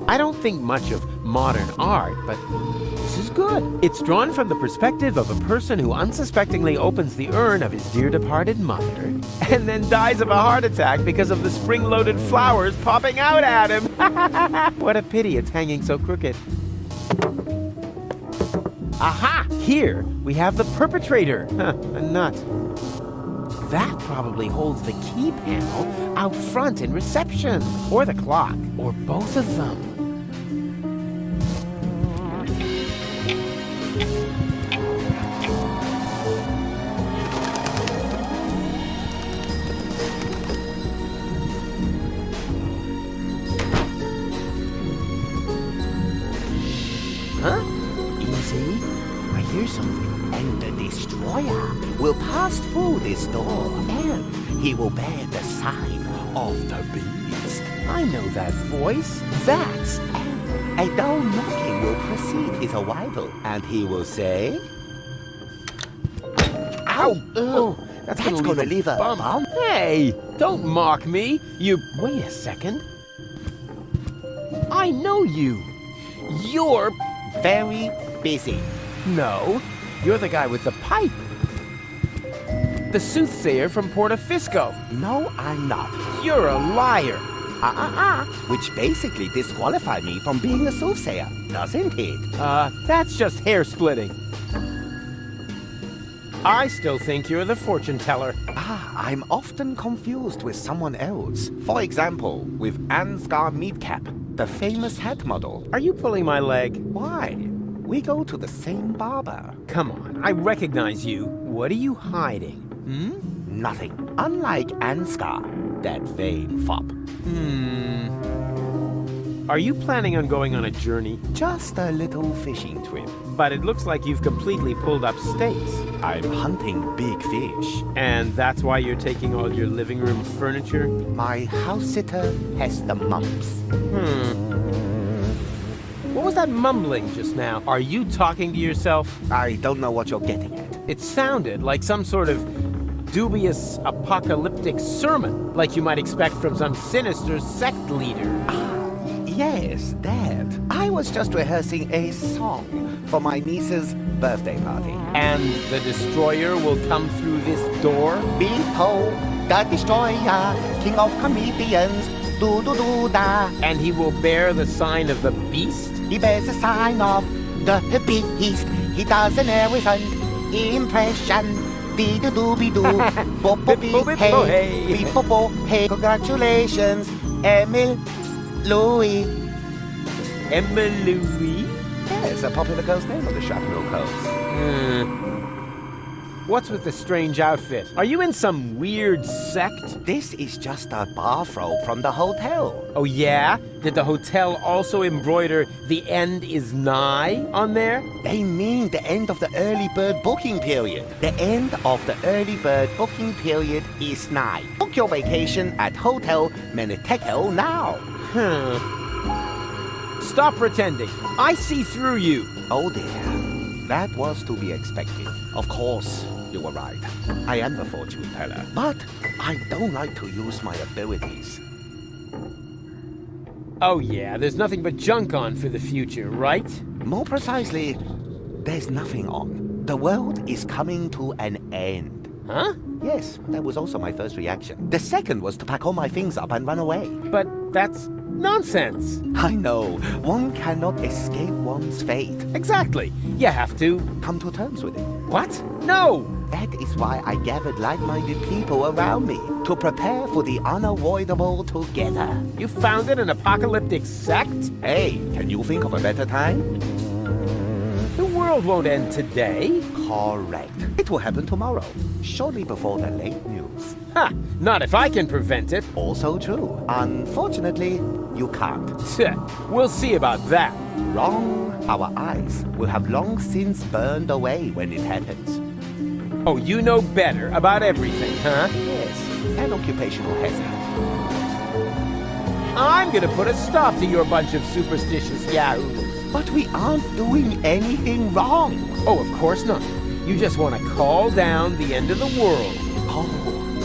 I don't think much of modern art, but this is good. It's drawn from the perspective of a person who unsuspectingly opens the urn of his dear departed mother and then dies of a heart attack because of the spring-loaded flowers popping out at him. What a pity it's hanging so crooked. Aha! Here we have the perpetrator. A nut. That probably holds the key panel out front in reception, or the clock, or both of them. Huh? Easy. I hear something. And the destroyer will pass through this door, and he will bear the sign of the beast. I know that voice. That's... A dull knocking will precede his arrival, and he will say... Ow! Oh, that's gonna leave a bump. Hey, don't mock me. You... Wait a second. I know you. You're... Very busy. No, you're the guy with the pipe. The soothsayer from Portofisco. No, I'm not. You're a liar. Which basically disqualified me from being a soothsayer, doesn't it? That's just hair splitting. I still think you're the fortune teller. I'm often confused with someone else. For example, with Ansgar Meatcap, the famous hat model. Are you pulling my leg? Why? We go to the same barber. Come on, I recognize you. What are you hiding? Nothing. Unlike Ansgar, that vain fop. Are you planning on going on a journey? Just a little fishing trip. But it looks like you've completely pulled up stakes. I'm hunting big fish. And that's why you're taking all your living room furniture? My house sitter has the mumps. What was that mumbling just now? Are you talking to yourself? I don't know what you're getting at. It sounded like some sort of dubious apocalyptic sermon, like you might expect from some sinister sect leader. Yes, that. I was just rehearsing a song for my niece's birthday party. And the destroyer will come through this door? Behold, the destroyer, king of comedians, do-do-do-da. And he will bear the sign of the beast? He bears the sign of the beast. He does an elephant impression. Be-do-do-be-do, bo-bo-be-hey, be-bo-bo-hey. Congratulations, Emil Louis. Emma Louis? Yes, a popular girl's name on the Chaparral Coast. What's with the strange outfit? Are you in some weird sect? This is just a bathrobe from the hotel. Oh yeah? Did the hotel also embroider "The end is nigh" on there? They mean the end of the early bird booking period. The end of the early bird booking period is nigh. Book your vacation at Hotel Menitekel now. Stop pretending. I see through you. Oh dear. That was to be expected. Of course, you were right. I am the fortune teller. But I don't like to use my abilities. Oh yeah, there's nothing but junk on for the future, right? More precisely, there's nothing on. The world is coming to an end. Huh? Yes, that was also my first reaction. The second was to pack all my things up and run away. But that's nonsense. I know. One cannot escape one's fate. Exactly. You have to come to terms with it. What? No! That is why I gathered like-minded people around me, to prepare for the unavoidable together. You founded an apocalyptic sect? Hey, can you think of a better time? The world won't end today. Correct. It will happen tomorrow, shortly before the late news. Ha! Not if I can prevent it. Also true. Unfortunately, you can't. We'll see about that. Wrong. Our eyes will have long since burned away when it happens. Oh, you know better about everything, huh? Yes, an occupational hazard. I'm gonna put a stop to your bunch of superstitious yahoos. But we aren't doing anything wrong. Oh, of course not. You just want to call down the end of the world. Oh,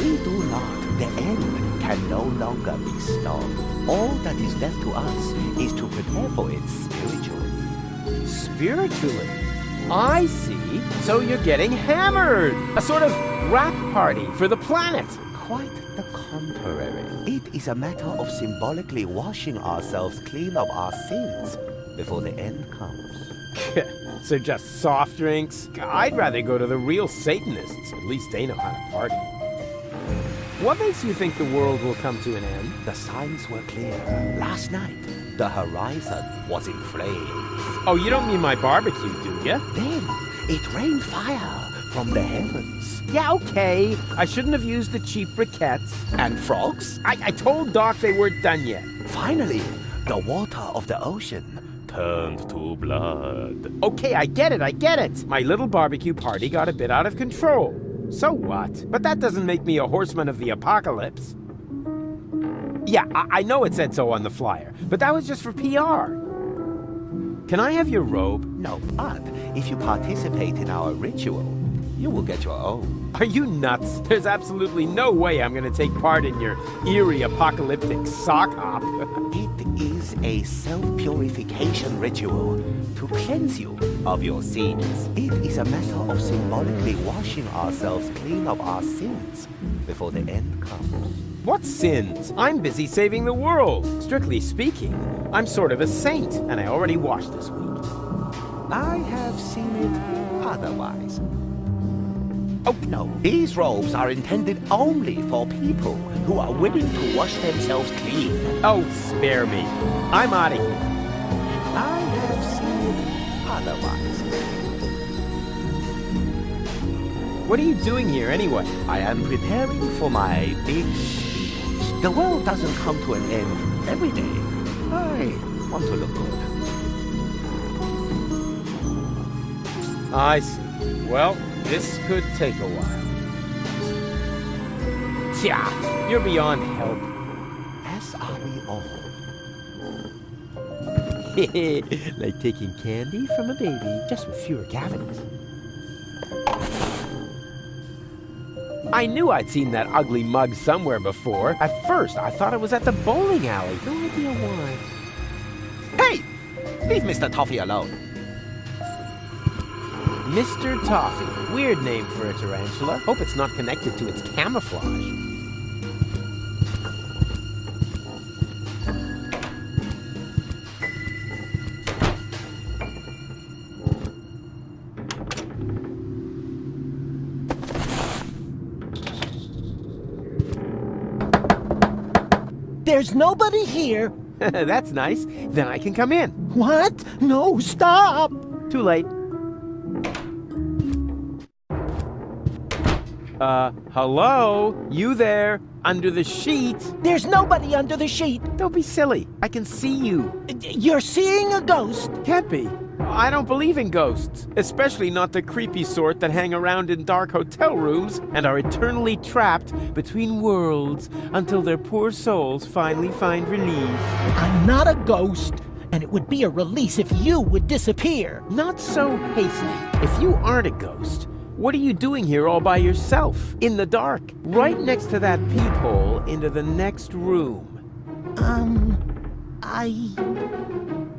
we do not. The end can no longer be stopped. All that is left to us is to prepare for it spiritually. Spiritually? I see. So you're getting hammered. A sort of rap party for the planet. Quite the contrary. It is a matter of symbolically washing ourselves clean of our sins before the end comes. So just soft drinks? I'd rather go to the real Satanists. At least they know how to party. What makes you think the world will come to an end? The signs were clear. Last night, the horizon was in flames. Oh, you don't mean my barbecue, do you? Then, it rained fire from the heavens. Yeah, okay. I shouldn't have used the cheap briquettes. And frogs? I told Doc they weren't done yet. Finally, the water of the ocean turned to blood. Okay, I get it. My little barbecue party got a bit out of control. So what? But that doesn't make me a horseman of the apocalypse. Yeah, I know it said so on the flyer, but that was just for PR. Can I have your robe? No, but if you participate in our ritual, you will get your own. Are you nuts? There's absolutely no way I'm going to take part in your eerie apocalyptic sock hop. It is a self-purification ritual to cleanse you of your sins. It is a matter of symbolically washing ourselves clean of our sins before the end comes. What sins? I'm busy saving the world. Strictly speaking, I'm sort of a saint, and I already washed this week. I have seen it otherwise. Oh, no. These robes are intended only for people who are willing to wash themselves clean. Oh, spare me. I'm out of here. I have seen it otherwise. What are you doing here, anyway? I am preparing for my big speech. The world doesn't come to an end every day. I want to look good. I see. Well, this could take a while. Tja, you're beyond help. As are we all. Like taking candy from a baby, just with fewer cavities. I knew I'd seen that ugly mug somewhere before. At first, I thought it was at the bowling alley. No idea why. Hey! Leave Mr. Toffee alone. Mr. Toffee. Weird name for a tarantula. Hope it's not connected to its camouflage. There's nobody here. That's nice. Then I can come in. What? No, stop! Too late. Hello? You there? Under the sheet? There's nobody under the sheet. Don't be silly. I can see you. You're seeing a ghost. Can't be. I don't believe in ghosts, especially not the creepy sort that hang around in dark hotel rooms and are eternally trapped between worlds until their poor souls finally find relief. I'm not a ghost, and it would be a release if you would disappear. Not so hasty. If you aren't a ghost, what are you doing here all by yourself, in the dark, right next to that peephole into the next room?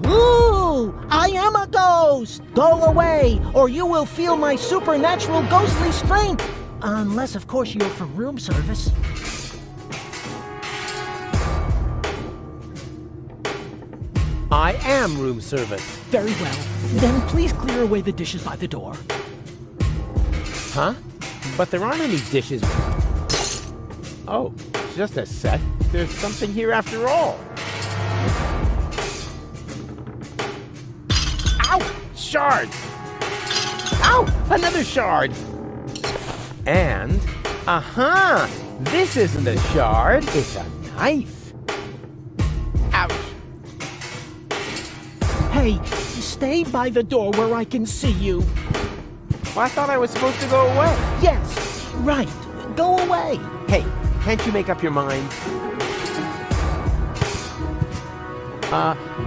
Ooh! I am a ghost! Go away, or you will feel my supernatural ghostly strength! Unless, of course, you're from room service. I am room service. Very well. Then please clear away the dishes by the door. Huh? But there aren't any dishes. Oh, just a sec. There's something here after all. Ow! Shards! Ow! Another shard! And, this isn't a shard, it's a knife. Ouch! Hey, stay by the door where I can see you. Well, I thought I was supposed to go away. Yes, right. Go away. Hey, can't you make up your mind?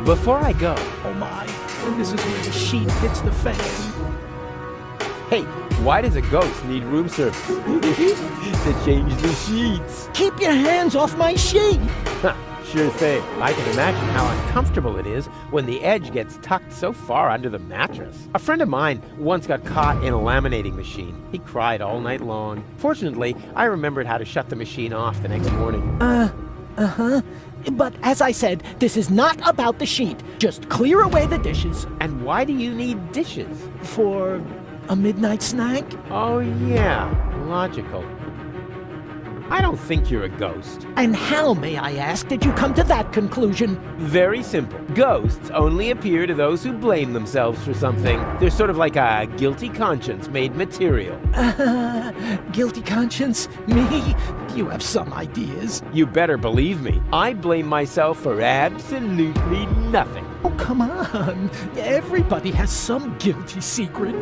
Before I go, Oh my, this is where the sheet hits the fan. hey, why does a ghost need room service? To change the sheets. Keep your hands off my sheet! Huh, sure thing. I can imagine how uncomfortable it is when the edge gets tucked so far under the mattress. A friend of mine once got caught in a laminating machine. He cried all night long. Fortunately, I remembered how to shut the machine off the next morning. But as I said, this is not about the sheet. Just clear away the dishes. And why do you need dishes? For a midnight snack? Oh, yeah, logical. I don't think you're a ghost. And how, may I ask, did you come to that conclusion? Very simple. Ghosts only appear to those who blame themselves for something. They're sort of like a guilty conscience made material. Guilty conscience? Me? You have some ideas. You better believe me. I blame myself for absolutely nothing. Oh, come on. Everybody has some guilty secret.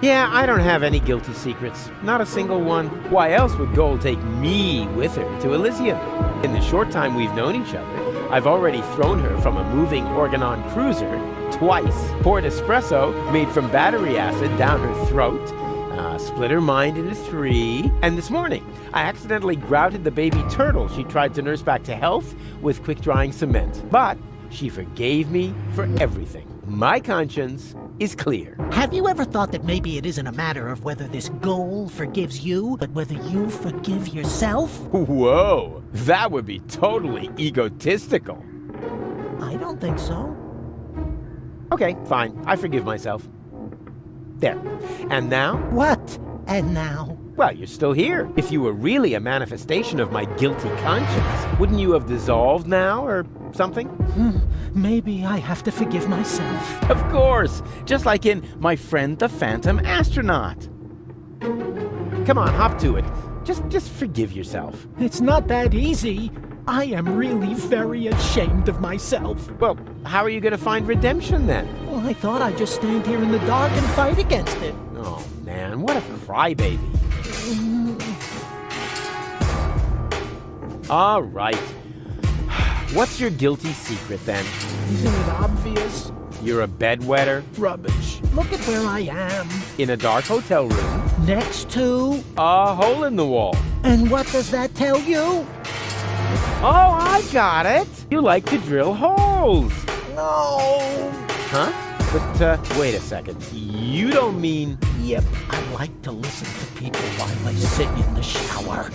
Yeah, I don't have any guilty secrets. Not a single one. Why else would Gold take me with her to Elysium? In the short time we've known each other, I've already thrown her from a moving Organon cruiser twice, poured espresso made from battery acid down her throat, split her mind into three, and this morning, I accidentally grouted the baby turtle she tried to nurse back to health with quick-drying cement. But she forgave me for everything. My conscience is clear. Have you ever thought that maybe it isn't a matter of whether this goal forgives you, but whether you forgive yourself? Whoa, that would be totally egotistical. I don't think so. Okay, fine. I forgive myself. There. And now? What? And now? Well, you're still here. If you were really a manifestation of my guilty conscience, wouldn't you have dissolved now or something? Maybe I have to forgive myself. Of course, just like in My Friend the Phantom Astronaut. Come on, hop to it. Just forgive yourself. It's not that easy. I am really very ashamed of myself. Well, how are you going to find redemption then? Well, I thought I'd just stand here in the dark and fight against it. Oh man, what a crybaby. All right. What's your guilty secret then? Isn't it obvious? You're a bedwetter? Rubbish. Look at where I am. In a dark hotel room? Next to... A hole in the wall. And what does that tell you? Oh, I got it! You like to drill holes! No. Huh? But, wait a second. You don't mean... Yep, I like to listen to people while they sit in the shower.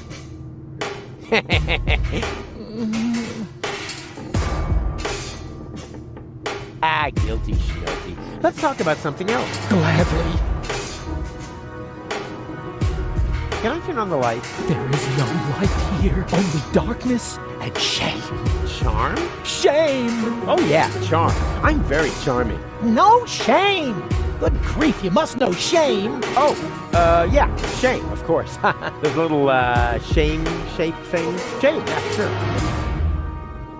Guilty schnoty. Let's talk about something else. Gladly. Can I turn on the light? There is no light here, only darkness and shame. Charm? Shame! Oh yeah, charm. I'm very charming. No shame! Good grief, you must know shame. Oh, yeah, shame, of course. Those little, shame-shaped things. Shame, yeah, sure.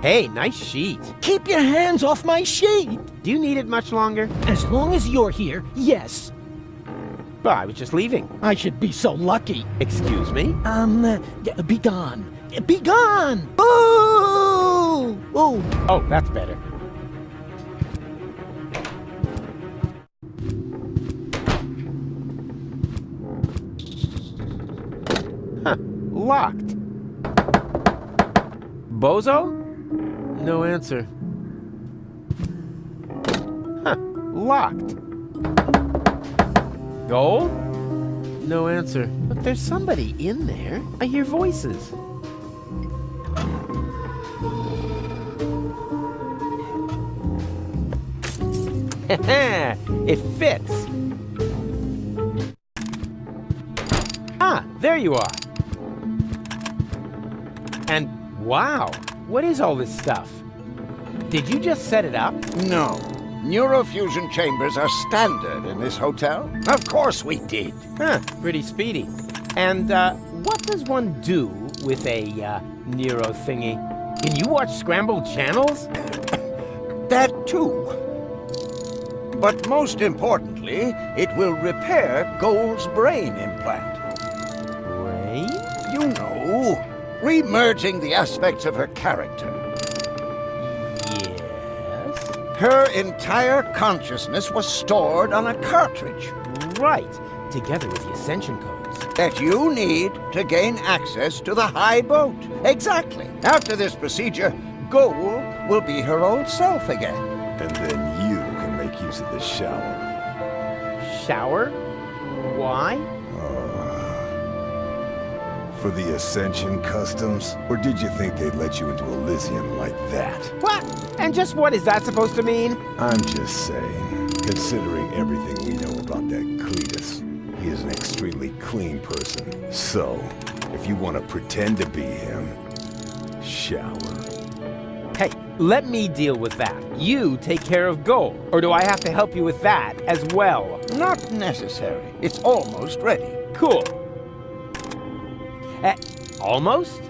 Hey, nice sheet. Keep your hands off my sheet! Do you need it much longer? As long as you're here, yes. Well, I was just leaving. I should be so lucky. Excuse me? Be gone. Be gone! Ooh! Ooh! Oh, that's better. Huh, locked. Bozo? No answer. Huh, locked. Gold? No answer. But there's somebody in there. I hear voices. It fits. Ah, there you are. And wow, what is all this stuff? Did you just set it up? No. Neurofusion chambers are standard in this hotel. Of course we did. Huh, pretty speedy. And what does one do with a neuro thingy? Can you watch scrambled channels? That too. But most importantly, it will repair Gold's brain implant. Brain? You know, Re-merging the aspects of her character. Yes? Her entire consciousness was stored on a cartridge Right, together with the Ascension codes. that you need to gain access to the high boat. Exactly. After this procedure, Goal will be her old self again. And then you can make use of the shower. Shower? Why? For the Ascension customs? Or did you think they'd let you into Elysium like that? What? And just what is that supposed to mean? I'm just saying, considering everything we know about that Cletus, he is an extremely clean person. So, if you want to pretend to be him, shower. Hey, let me deal with that. You take care of Goal. Or do I have to help you with that as well? Not necessary. It's almost ready. Cool. Almost?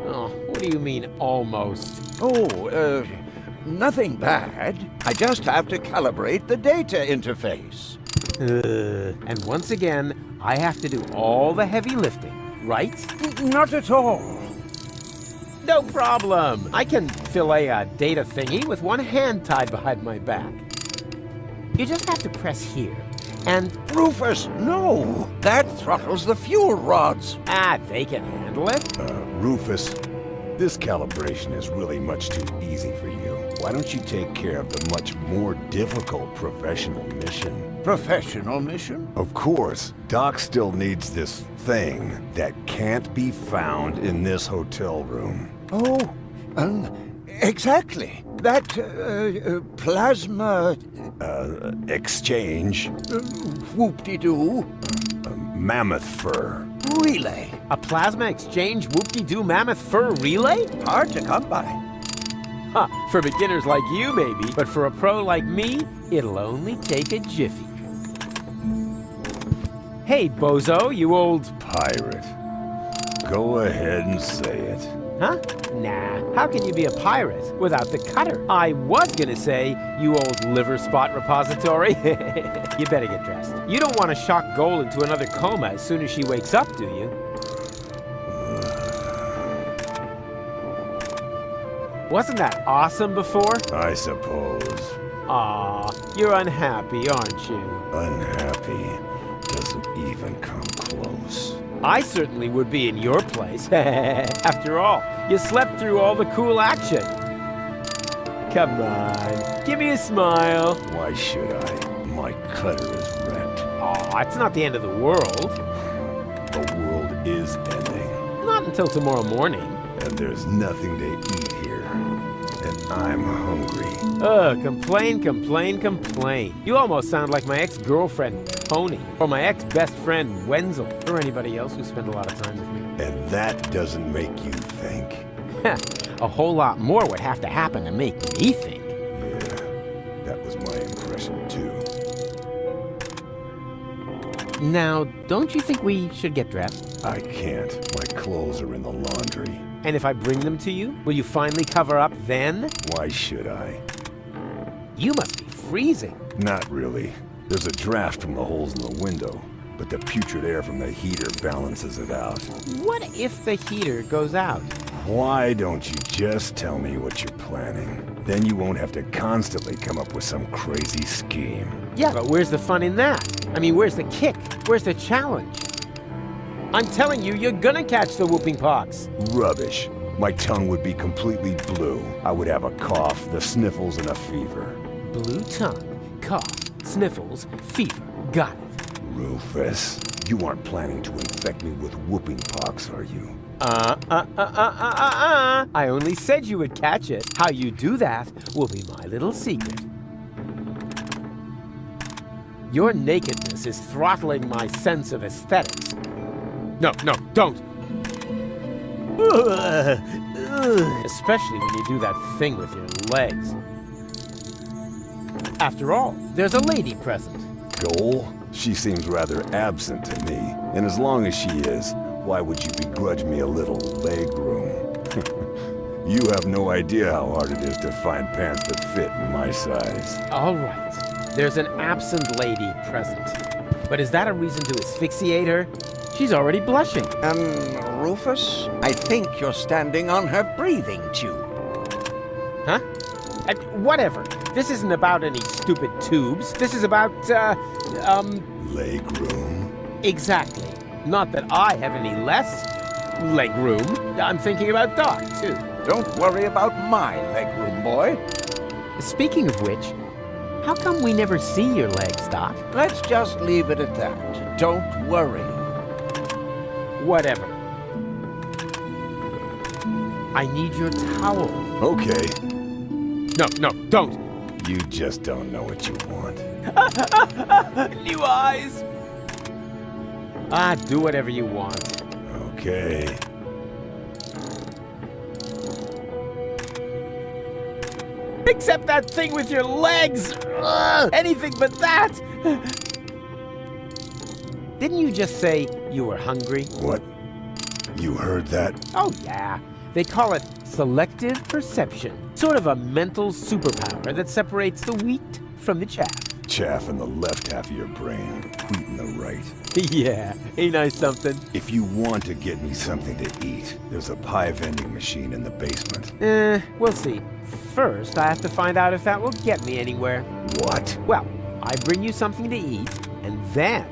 Oh, what do you mean, almost? Oh, nothing bad. I just have to calibrate the data interface. And once again, I have to do all the heavy lifting, right? Not at all. No problem. I can fillet a data thingy with one hand tied behind my back. You just have to press here, and Rufus, no! That throttles the fuel rods. they can handle it. Rufus, this calibration is really much too easy for you. Why don't you take care of the much more difficult professional mission? Professional mission? Of course, Doc still needs this thing that can't be found in this hotel room. Oh, exactly. That, plasma... Exchange. Whoop-de-doo. Mammoth fur. Relay. A plasma exchange whoop-de-doo mammoth fur relay? Hard to come by. Huh, for beginners like you maybe, but for a pro like me, it'll only take a jiffy. Hey, Bozo, you old... Pirate. Go ahead and say it. Huh? Nah, how can you be a pirate without the cutter? I was gonna say, you old liver spot repository. You better get dressed. You don't want to shock Goal into another coma as soon as she wakes up, do you? Wasn't that awesome before? I suppose. Aw, you're unhappy, aren't you? Unhappy doesn't even come close. I certainly would be in your place. After all, you slept through all the cool action. Come on, give me a smile. Why should I? My cutter is wrecked. Aw, it's not the end of the world. The world is ending, Not until tomorrow morning. and there's nothing to eat here. And I'm hungry. Ugh, complain, complain, complain. You almost sound like my ex-girlfriend, Tony, or my ex-best friend, Wenzel, or anybody else who spent a lot of time with me. And that doesn't make you think. A whole lot more would have to happen to make me think. Yeah, that was my impression too. Now, don't you think we should get dressed? I can't. My clothes are in the laundry. And if I bring them to you, will you finally cover up then? Why should I? You must be freezing. Not really. There's a draft from the holes in the window, but the putrid air from the heater balances it out. What if the heater goes out? Why don't you just tell me what you're planning? Then you won't have to constantly come up with some crazy scheme. Yeah, but where's the fun in that? I mean, where's the kick? Where's the challenge? I'm telling you, you're gonna catch the whooping pox. Rubbish. My tongue would be completely blue. I would have a cough, the sniffles, and a fever. Blue tongue, cough, sniffles, fever. Got it. Rufus, you aren't planning to infect me with whooping pox, are you? I only said you would catch it. How you do that will be my little secret. Your nakedness is throttling my sense of aesthetics. No, don't. Especially when you do that thing with your legs. After all, there's a lady present. Goal? She seems rather absent to me. And as long as she is, why would you begrudge me a little leg room? You have no idea how hard it is to find pants that fit in my size. All right, there's an absent lady present. But is that a reason to asphyxiate her? She's already blushing. Rufus, I think you're standing on her breathing tube. Huh? Whatever. This isn't about any stupid tubes. This is about, Legroom. Exactly. Not that I have any less legroom. I'm thinking about Doc, too. Don't worry about my legroom, boy. Speaking of which, how come we never see your legs, Doc? Let's just leave it at that. Don't worry. Whatever. I need your towel. Okay. No, don't. You just don't know what you want. New eyes. Do whatever you want. Okay. Except that thing with your legs! Ugh, anything but that! Didn't you just say you were hungry? What? You heard that? Oh, yeah. They call it selective perception. Sort of a mental superpower that separates the wheat from the chaff. Chaff in the left half of your brain, wheat in the right. Yeah, ain't I something? If you want to get me something to eat, there's a pie vending machine in the basement. We'll see. First, I have to find out if that will get me anywhere. What? Well, I bring you something to eat, and then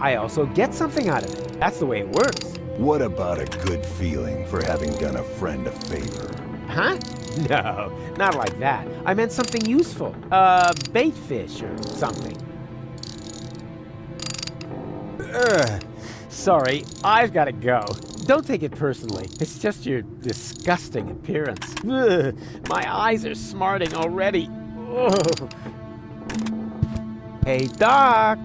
I also get something out of it. That's the way it works. What about a good feeling for having done a friend a favor? Huh? No, not like that. I meant something useful. Bait fish or something. Sorry, I've got to go. Don't take it personally. It's just your disgusting appearance. Ugh, my eyes are smarting already. Ugh. Hey, Doc.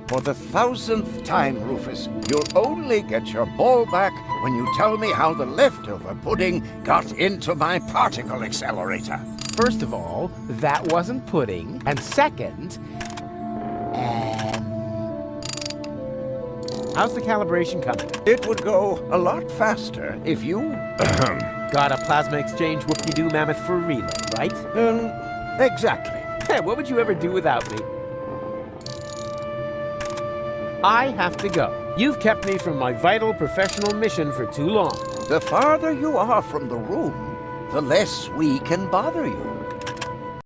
For the 1000th time, Rufus, you'll only get your ball back when you tell me how the leftover pudding got into my particle accelerator. First of all, that wasn't pudding. And second, how's the calibration coming? It would go a lot faster if you... Got a plasma exchange whoop-de-doo mammoth for a relay, right? Exactly. Hey, what would you ever do without me? I have to go. You've kept me from my vital professional mission for too long. The farther you are from the room, the less we can bother you.